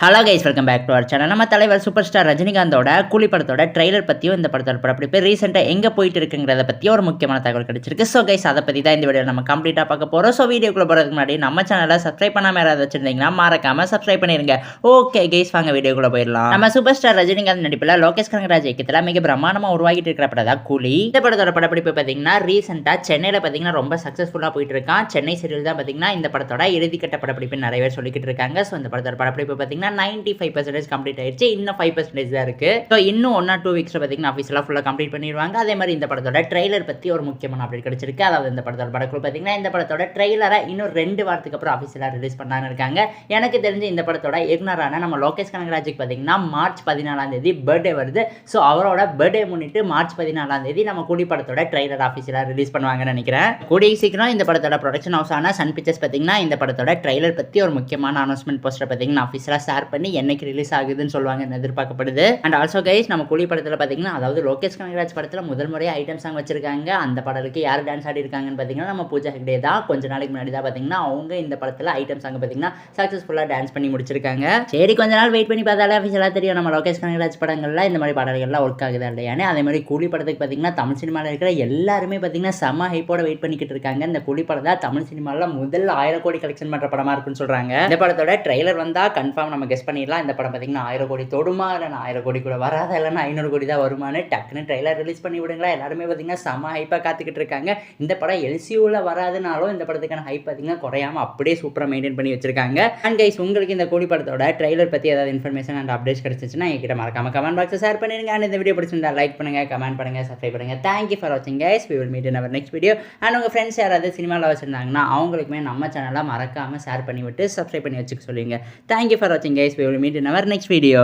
Hello guys, welcome back to our channel. நம்ம தலைவர் super star ரஜினிகாந்தோட கூலி படத்தோட ட்ரெய்லர் பற்றியும் இந்த படத்தோட படப்பிடிப்பு ரீசெண்டாக எங்கே போயிட்டு இருக்குங்கிறத பற்றி ஒரு முக்கியமான தகவல் கிடைச்சிருக்கு. ஸோ கைஸ், அதை பற்றி தான் இந்த வீடியோ நம்ம கம்ப்ளீட்டாக பார்க்க போகிறோம். ஸோ வீடியோக்குள்ளே போகிறதுக்கு முன்னாடி நம்ம சேனலை சப்ஸ்கிரைப் பண்ணாமல் யாராவது வச்சிருந்தீங்கன்னா மறக்காமல் சப்ஸ்கிரைப் பண்ணிருங்க. ஓகே கைஸ், வாங்க வீடியோக்குள்ளே போயிடலாம். நம்ம சூப்பர் ஸ்டார் ரஜினிகாந்த் நடிப்பில் லோகேஷ் கனகராஜ் இயக்கத்தில் மிக பிரம்மாண்டமாக உருவாகிட்டு இருக்கிற படம் தான் கூலி. இந்த படத்தோட படப்பிடிப்பு பார்த்தீங்கன்னா ரீசெண்டாக சென்னையில் பார்த்தீங்கன்னா ரொம்ப சக்ஸஸ்ஃபுல்லாக போயிட்டு இருக்கான். சென்னை சீரியல் தான் பார்த்தீங்கன்னா இந்த படத்தோட இறுதிக்கட்ட படப்பிடிப்பு நிறைய பேர் சொல்லிக்கிட்டு இருக்காங்க. ஸோ இந்த படத்தோட படப்பிடிப்பு பார்த்தீங்கன்னா 95% கம்ப்ளீட் ஆயிடுச்சு. இன்னும் 5% தான் இருக்கு. ஸோ இன்னும் 1 or 2 வீக்ஸ்ல பார்த்தீங்கன்னா ஆஃபீஸில் ஃபுல்லாக கம்ப்ளீட் பண்ணிடுவாங்க. அதே மாதிரி இந்த படத்தோட ட்ரெய்லர் பற்றி ஒரு முக்கியமான அப்டேட் கிடைச்சிருக்கு. அதாவது இந்த படத்தோட படக்குழு பார்த்தீங்கன்னா இந்த படத்தோட ட்ரெய்லரை இன்னும் 2 வாரத்துக்கு அப்புறம் ஆஃபீஸில் ரிலீஸ் பண்ணான்னு இருக்காங்க. எனக்கு தெரிஞ்சு இந்த படத்தோட இயக்குனரான நம்ம லோகேஷ் கனகராஜுக்கு பார்த்தீங்கன்னா மார்ச் 14 பர்த்டே வருது. ஸோ அவரோட பர்த்டே முன்னிட்டு மார்ச் 14 நம்ம கூலி படத்தோட ட்ரெய்லர் ஆஃபீஸில் ரிலீஸ் பண்ணுவாங்கன்னு நினைக்கிறேன். கூடிய சீக்கிரம் இந்த படத்தோட ப்ரொடக்ஷன் ஹவுஸான சன் பிக்சர்ஸ் பார்த்தீங்கன்னா இந்த படத்தோட ட்ரெய்லர் பற்றி ஒரு முக்கியமான அனௌன்ஸ்மெண்ட் போஸ்டர் பார்த்தீங்கன்னா ஆஃபீஸில் ஷேர் பண்ணி என்னைக்கு ரிலீஸ் ஆகுதுன்னு சொல்லுவாங்கன்னு எதிர்பார்க்கப்படுது. அண்ட் ஆல்சோ கைஸ், நம்ம கூலி படத்தில் பார்த்தீங்கன்னா அதாவது லோகேஷ் கனகராஜ் படத்தில் முதல் முறையாக ஐட்டம் சாங் வச்சிருக்காங்க. அந்த பாடலுக்கு யார் டான்ஸ் ஆடி இருக்காங்கன்னு பார்த்தீங்கன்னா நம்ம பூஜா ஹெக்டே தான். கொஞ்ச நாளைக்கு முன்னாடி தான் பார்த்தீங்கன்னா அவங்க இந்த படத்தில் ஐட்டம் சாங் பார்த்தீங்கன்னா சக்ஸஸ்ஃபுல்லாக டான்ஸ் பண்ணி முடிச்சிருக்காங்க. சரி, கொஞ்ச நாள் வெயிட் பண்ணி பார்த்தாலே ஆஃபீஸில் தெரியும் நம்ம லோகேஷ் கனகராஜ் படங்கள்ல இந்த மாதிரி பாடல்கள்லாம் ஒர்க் ஆகுதா இல்லையானே. அதே மாதிரி கூலி படத்துக்கு பார்த்தீங்கன்னா தமிழ் சினிமாவில் இருக்கிற எல்லாருமே பார்த்தீங்கன்னா செம்ம ஹைப்போட வெயிட் பண்ணிக்கிட்டு இருக்காங்க. இந்த கூலி படம் தான் தமிழ் சினிமாவில் முதல் 1000 கோடி கலெக்ஷன் பண்ணுற படமா இருக்குன்னு சொல்றாங்க. இந்த படத்தோட ட்ரெய்லர் வந்தால் கன்ஃபார்ம் நம்ம கெஸ் பண்ணிடலாம். இந்த படம் பார்த்தீங்கன்னா 1000 கோடி தொடுமா, இல்லைனா 1000 கோடி கூட வராதா, இல்லைனா 500 கோடி தான் வருமானு டக்குன்னு ட்ரெய்லர் ரிலீஸ் பண்ணி விடுங்களா. எல்லாருமே பார்த்தீங்கன்னா செம்ம ஹைப்பாக காத்துக்கிட்டு இருக்காங்க. இந்த படம் எல்சியூவில் வராதுனாலும் இந்த படத்துக்கான ஹைப் பார்த்தீங்கன்னா குறையாம அப்படியே சூப்பராக மெயின்டைன் பண்ணி வச்சிருக்காங்க. அண்ட் கைஸ், உங்களுக்கு இந்த கூலி படத்தோட ட்ரெய்லர் பற்றி ஏதாவது இன்ஃபர்மேஷன் அண்ட் அப்டேட்ஸ் கிடைச்சிச்சுன்னா என்கிட்ட மறக்காம கமெண்ட் பாக்ஸில் ஷேர் பண்ணிடுங்க. அண்ட் இந்த வீடியோ பிடிச்சிருந்தா லைக் பண்ணுங்க, கமெண்ட் பண்ணுங்க, சப்ஸ்கிரைப் பண்ணுங்க. தேங்க்யூ ஃபார் வாட்சிங் guys. We will meet in our next video. And உங்கள் ஃப்ரெண்ட்ஸ் யாராவது சினிமாவில் வச்சிருந்தாங்கன்னா அவங்களுக்குமே நம்ம சேனலை மறக்காம ஷேர் பண்ணி விட்டு சப்ஸ்கிரைப் பண்ணி வச்சுக்க சொல்லுங்க. தேங்க்யூ ஃபார் வாட்சிங் guys. We will meet in our next video.